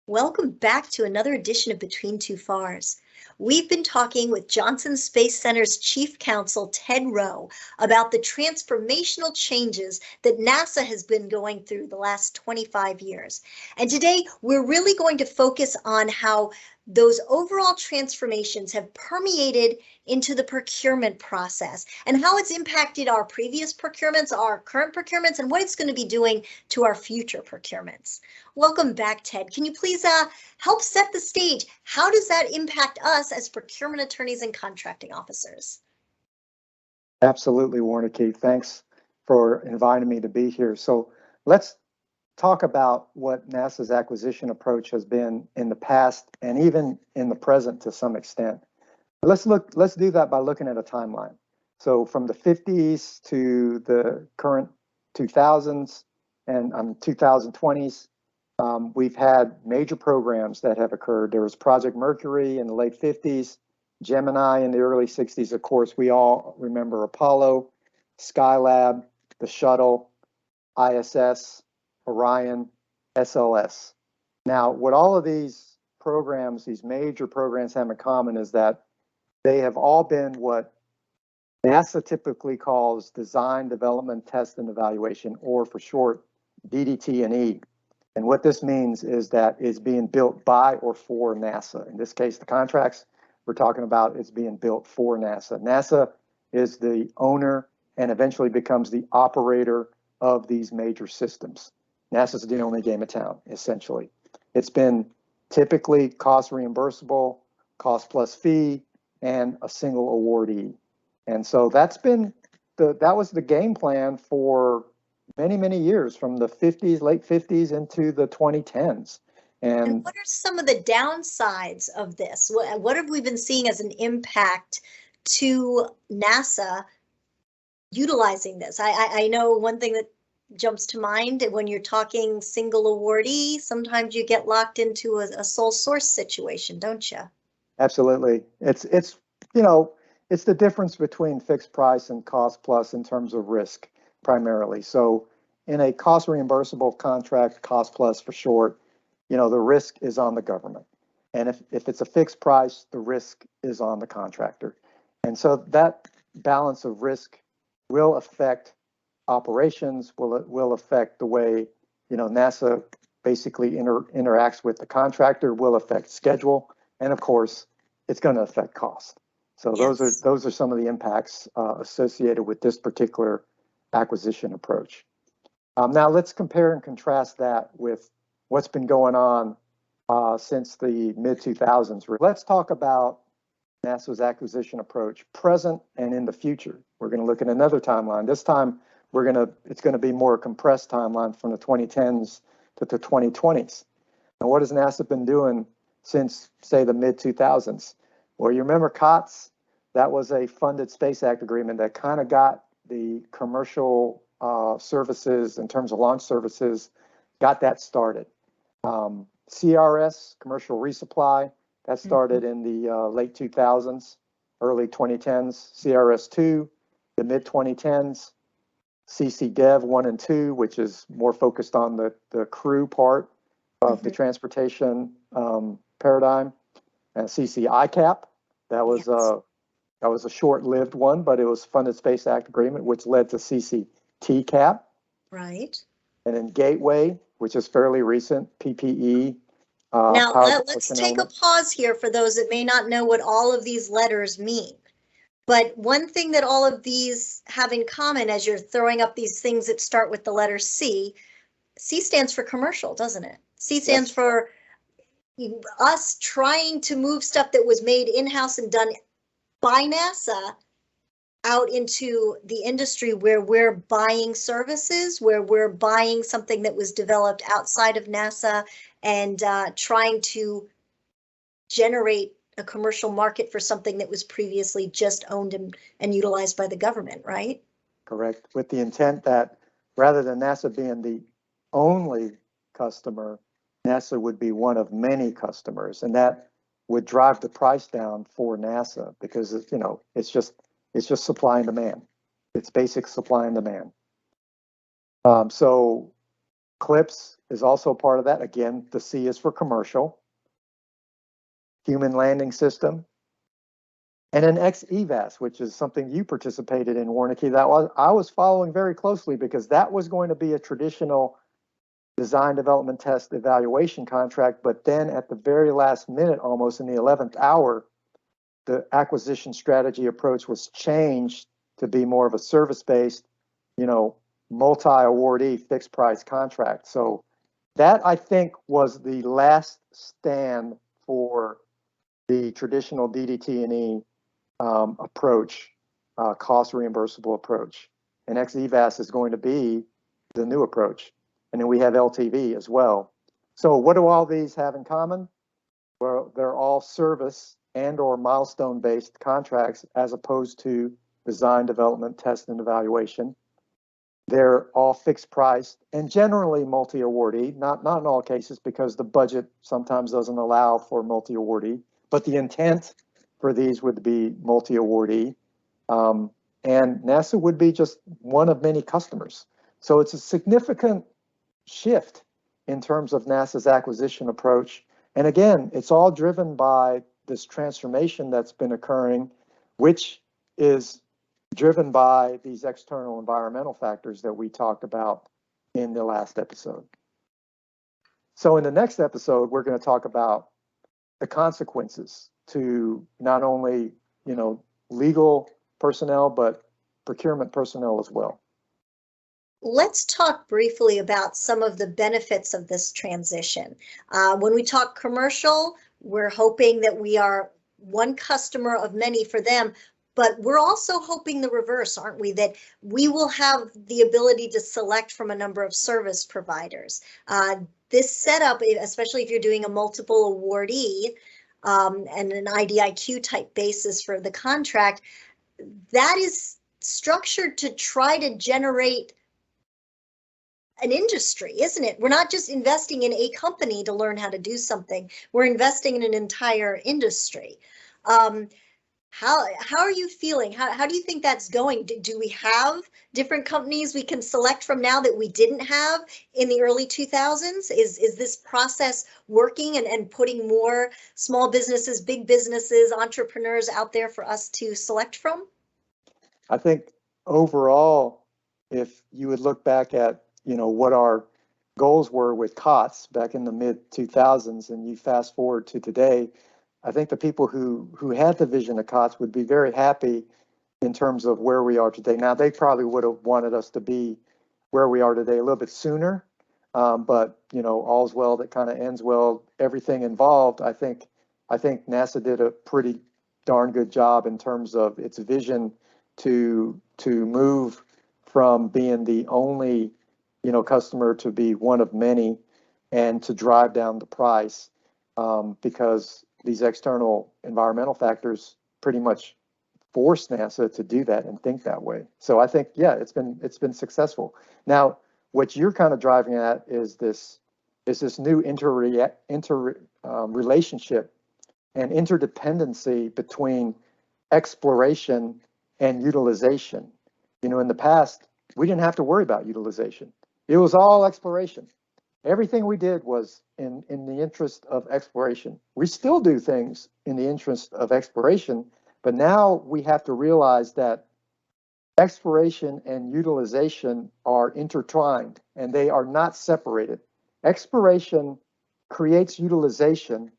Welcome back to another edition of Between Two Fars. We've been talking with Johnson Space Center's Chief Counsel, Ted Rowe, about the transformational changes that NASA has been going through the last 25 years. And today, we're really going to focus on how those overall transformations have permeated into the procurement process and how it's impacted our previous procurements, our current procurements, and what it's going to be doing to our future procurements. Welcome back, Ted. Can you please help set the stage? How does that impact us as procurement attorneys and contracting officers? Absolutely, Warner Keith. Thanks for inviting me to be here. So let's talk about what NASA's acquisition approach has been in the past and even in the present to some extent. Let's do that by looking at a timeline. So from the 50s to the current 2000s and 2020s, we've had major programs that have occurred. There was Project Mercury in the late 50s, Gemini in the early 60s. Of course, we all remember Apollo, Skylab, the shuttle, ISS, Orion, SLS. Now, what all of these programs, these major programs have in common is that they have all been what NASA typically calls design, development, test, and evaluation, or for short, DDT&E. And what this means is that it's being built by or for NASA. In this case, the contracts we're talking about is being built for NASA. NASA is the owner and eventually becomes the operator of these major systems. NASA's the only game in town, essentially. It's been typically cost reimbursable, cost plus fee, and a single awardee. And so that was the game plan for many years, from the 50s, late 50s into the 2010s. And what are some of the downsides of this? What have we been seeing as an impact to NASA utilizing this? I know one thing that jumps to mind when you're talking single awardee, sometimes you get locked into a sole source situation, don't you? Absolutely. It's the difference between fixed price and cost plus in terms of risk primarily. So in a cost reimbursable contract, cost plus for short, the risk is on the government. And if it's a fixed price, the risk is on the contractor. And so that balance of risk will affect operations, will affect the way NASA basically interacts with the contractor, will affect schedule, and of course, it's going to affect cost. So yes, those are some of the impacts associated with this particular acquisition approach. Now let's compare and contrast that with what's been going on since the mid-2000s. Let's talk about NASA's acquisition approach, present and in the future. We're going to look at another timeline. This time, it's going to be more a compressed timeline from the 2010s to the 2020s. And what has NASA been doing since, say, the mid-2000s? Well, you remember COTS? That was a funded Space Act agreement that kind of got the commercial services in terms of launch services, got that started. CRS, commercial resupply, that started in the late 2000s, early 2010s. CRS-2, the mid-2010s. CC-DEV 1 and 2, which is more focused on the crew part of the transportation paradigm. And CC-ICAP, that was a short-lived one, but it was funded Space Act agreement, which led to CC-TCAP. Right. And then Gateway, which is fairly recent, PPE. Now, let's take a pause here for those that may not know what all of these letters mean. But one thing that all of these have in common, as you're throwing up these things that start with the letter C, C stands for commercial, doesn't it? C stands for us trying to move stuff that was made in-house and done by NASA out into the industry where we're buying services, where we're buying something that was developed outside of NASA and trying to generate a commercial market for something that was previously just owned and utilized by the government, right? Correct. With the intent that rather than NASA being the only customer, NASA would be one of many customers, and that would drive the price down for NASA because it's just supply and demand. It's basic supply and demand. So CLIPS is also part of that. Again, the C is for commercial, human landing system, and an XEVAS, which is something you participated in, Warnicki, that I was following very closely because that was going to be a traditional design, development, test, evaluation contract. But then at the very last minute, almost in the 11th hour, the acquisition strategy approach was changed to be more of a service-based, multi-awardee fixed price contract. So that, I think, was the last stand for the traditional DDT&E approach, cost reimbursable approach. And XEVAS is going to be the new approach. And then we have LTV as well. So what do all these have in common? Well, they're all service and or milestone-based contracts as opposed to design, development, test, and evaluation. They're all fixed price and generally multi-awardee, not in all cases because the budget sometimes doesn't allow for multi-awardee, but the intent for these would be multi-awardee. And NASA would be just one of many customers. So it's a significant shift in terms of NASA's acquisition approach. And again, it's all driven by this transformation that's been occurring, which is driven by these external environmental factors that we talked about in the last episode. So in the next episode, we're going to talk about the consequences to not only, legal personnel, but procurement personnel as well. Let's talk briefly about some of the benefits of this transition. When we talk commercial, we're hoping that we are one customer of many for them, but we're also hoping the reverse, aren't we? That we will have the ability to select from a number of service providers. This setup, especially if you're doing a multiple awardee and an IDIQ type basis for the contract, that is structured to try to generate an industry, isn't it? We're not just investing in a company to learn how to do something. We're investing in an entire industry. How are you feeling? How do you think that's going? Do we have different companies we can select from now that we didn't have in the early 2000s? Is this process working and putting more small businesses, big businesses, entrepreneurs out there for us to select from? I think overall, if you would look back at what our goals were with COTS back in the mid 2000s, and you fast forward to today, I think the people who had the vision of COTS would be very happy in terms of where we are today. Now, they probably would have wanted us to be where we are today a little bit sooner, but all's well that kind of ends well. Everything involved, I think NASA did a pretty darn good job in terms of its vision to move from being the only customer to be one of many, and to drive down the price because these external environmental factors pretty much force NASA to do that and think that way. So I think, yeah, it's been successful. Now, what you're kind of driving at is this new relationship and interdependency between exploration and utilization. In the past, we didn't have to worry about utilization. It was all exploration. Everything we did was in the interest of exploration. We still do things in the interest of exploration, but now we have to realize that exploration and utilization are intertwined and they are not separated. Exploration creates utilization.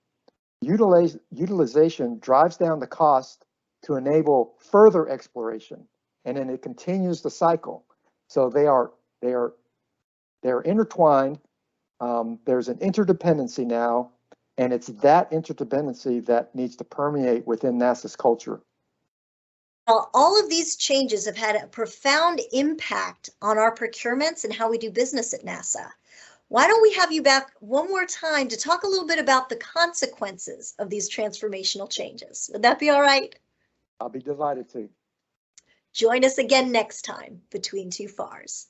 Utilization drives down the cost to enable further exploration, and then it continues the cycle. So they are intertwined. There's an interdependency now, and it's that interdependency that needs to permeate within NASA's culture. Well, all of these changes have had a profound impact on our procurements and how we do business at NASA. Why don't we have you back one more time to talk a little bit about the consequences of these transformational changes? Would that be all right? I'll be delighted to. Join us again next time between two FARs.